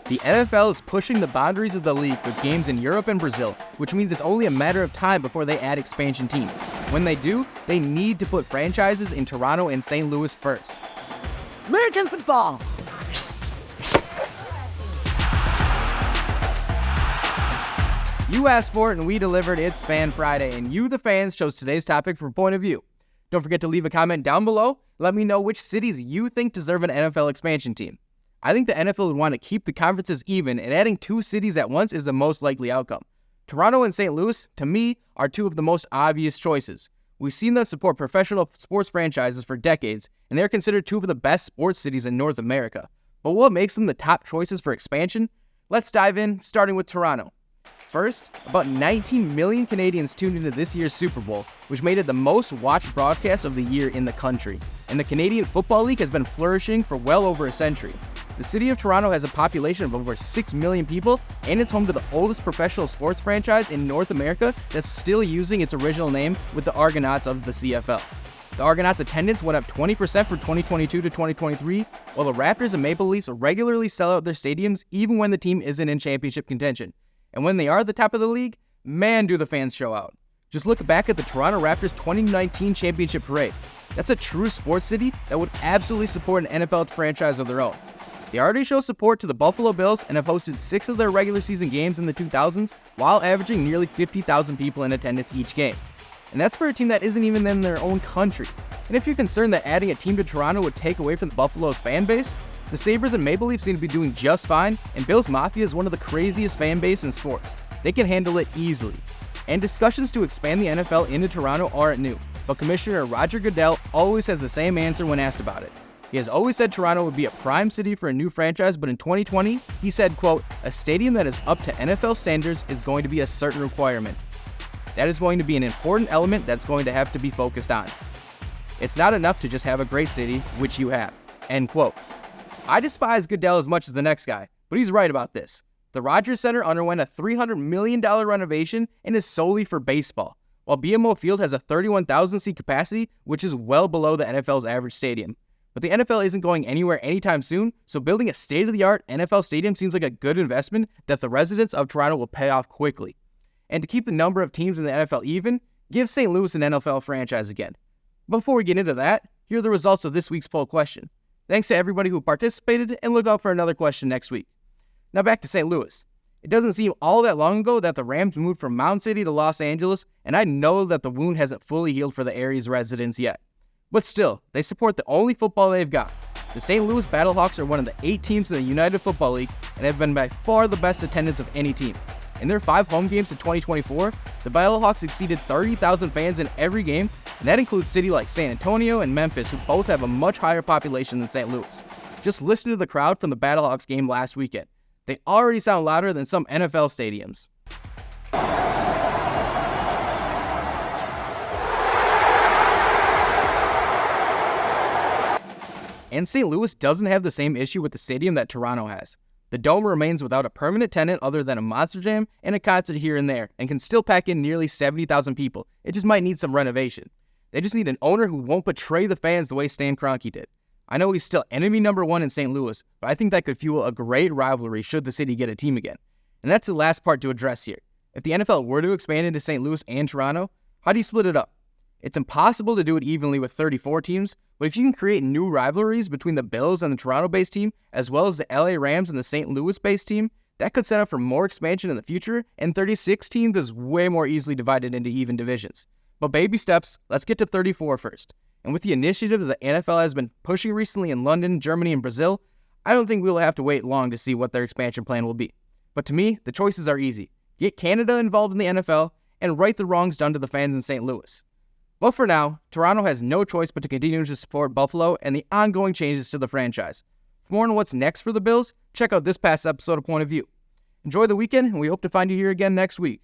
The NFL is pushing the boundaries of the league with games in Europe and Brazil, which means it's only a matter of time before they add expansion teams. When they do, they need to put franchises in Toronto and St. Louis first. American football! You asked for it and we delivered. It's Fan Friday, and you, the fans, chose today's topic for Point of View. Don't forget to leave a comment down below. Let me know which cities you think deserve an NFL expansion team. I think the NFL would want to keep the conferences even, and adding 2 cities at once is the most likely outcome. Toronto and St. Louis, to me, are 2 of the most obvious choices. We've seen them support professional sports franchises for decades, and they're considered 2 of the best sports cities in North America. But what makes them the top choices for expansion? Let's dive in, starting with Toronto. First, about 19 million Canadians tuned into this year's Super Bowl, which made it the most watched broadcast of the year in the country. And the Canadian Football League has been flourishing for well over a century. The city of Toronto has a population of over 6 million people, and it's home to the oldest professional sports franchise in North America that's still using its original name with the Argonauts of the CFL. The Argonauts' attendance went up 20% from 2022 to 2023, while the Raptors and Maple Leafs regularly sell out their stadiums even when the team isn't in championship contention. And when they are at the top of the league, man, do the fans show out. Just look back at the Toronto Raptors 2019 championship parade. That's a true sports city that would absolutely support an NFL franchise of their own. They already show support to the Buffalo Bills and have hosted 6 of their regular season games in the 2000s while averaging nearly 50,000 people in attendance each game. And that's for a team that isn't even in their own country. And if you're concerned that adding a team to Toronto would take away from the Buffalo's fan base, the Sabres and Maple Leafs seem to be doing just fine, and Bills Mafia is one of the craziest fan base in sports. They can handle it easily. And discussions to expand the NFL into Toronto aren't new, but Commissioner Roger Goodell always has the same answer when asked about it. He has always said Toronto would be a prime city for a new franchise, but in 2020, he said, quote, "A stadium that is up to NFL standards is going to be a certain requirement. That is going to be an important element that's going to have to be focused on. It's not enough to just have a great city, which you have," end quote. I despise Goodell as much as the next guy, but he's right about this. The Rogers Center underwent a $300 million renovation and is solely for baseball, while BMO Field has a 31,000-seat capacity, which is well below the NFL's average stadium. But the NFL isn't going anywhere anytime soon, so building a state-of-the-art NFL stadium seems like a good investment that the residents of Toronto will pay off quickly. And to keep the number of teams in the NFL even, give St. Louis an NFL franchise again. Before we get into that, here are the results of this week's poll question. Thanks to everybody who participated, and look out for another question next week. Now back to St. Louis. It doesn't seem all that long ago that the Rams moved from Mound City to Los Angeles, and I know that the wound hasn't fully healed for the area's residents yet. But still, they support the only football they've got. The St. Louis Battlehawks are one of the 8 teams in the United Football League and have been by far the best attendance of any team. In their 5 home games in 2024, the Battlehawks exceeded 30,000 fans in every game, and that includes cities like San Antonio and Memphis, who both have a much higher population than St. Louis. Just listen to the crowd from the Battlehawks game last weekend. They already sound louder than some NFL stadiums. And St. Louis doesn't have the same issue with the stadium that Toronto has. The Dome remains without a permanent tenant other than a Monster Jam and a concert here and there, and can still pack in nearly 70,000 people. It just might need some renovation. They just need an owner who won't betray the fans the way Stan Kroenke did. I know he's still enemy number 1 in St. Louis, but I think that could fuel a great rivalry should the city get a team again. And that's the last part to address here. If the NFL were to expand into St. Louis and Toronto, how do you split it up? It's impossible to do it evenly with 34 teams, but if you can create new rivalries between the Bills and the Toronto-based team, as well as the LA Rams and the St. Louis-based team, that could set up for more expansion in the future, and 36 teams is way more easily divided into even divisions. But baby steps, let's get to 34 first. And with the initiatives that NFL has been pushing recently in London, Germany, and Brazil, I don't think we'll have to wait long to see what their expansion plan will be. But to me, the choices are easy. Get Canada involved in the NFL, and right the wrongs done to the fans in St. Louis. But for now, Toronto has no choice but to continue to support Buffalo and the ongoing changes to the franchise. For more on what's next for the Bills, check out this past episode of Point of View. Enjoy the weekend, and we hope to find you here again next week.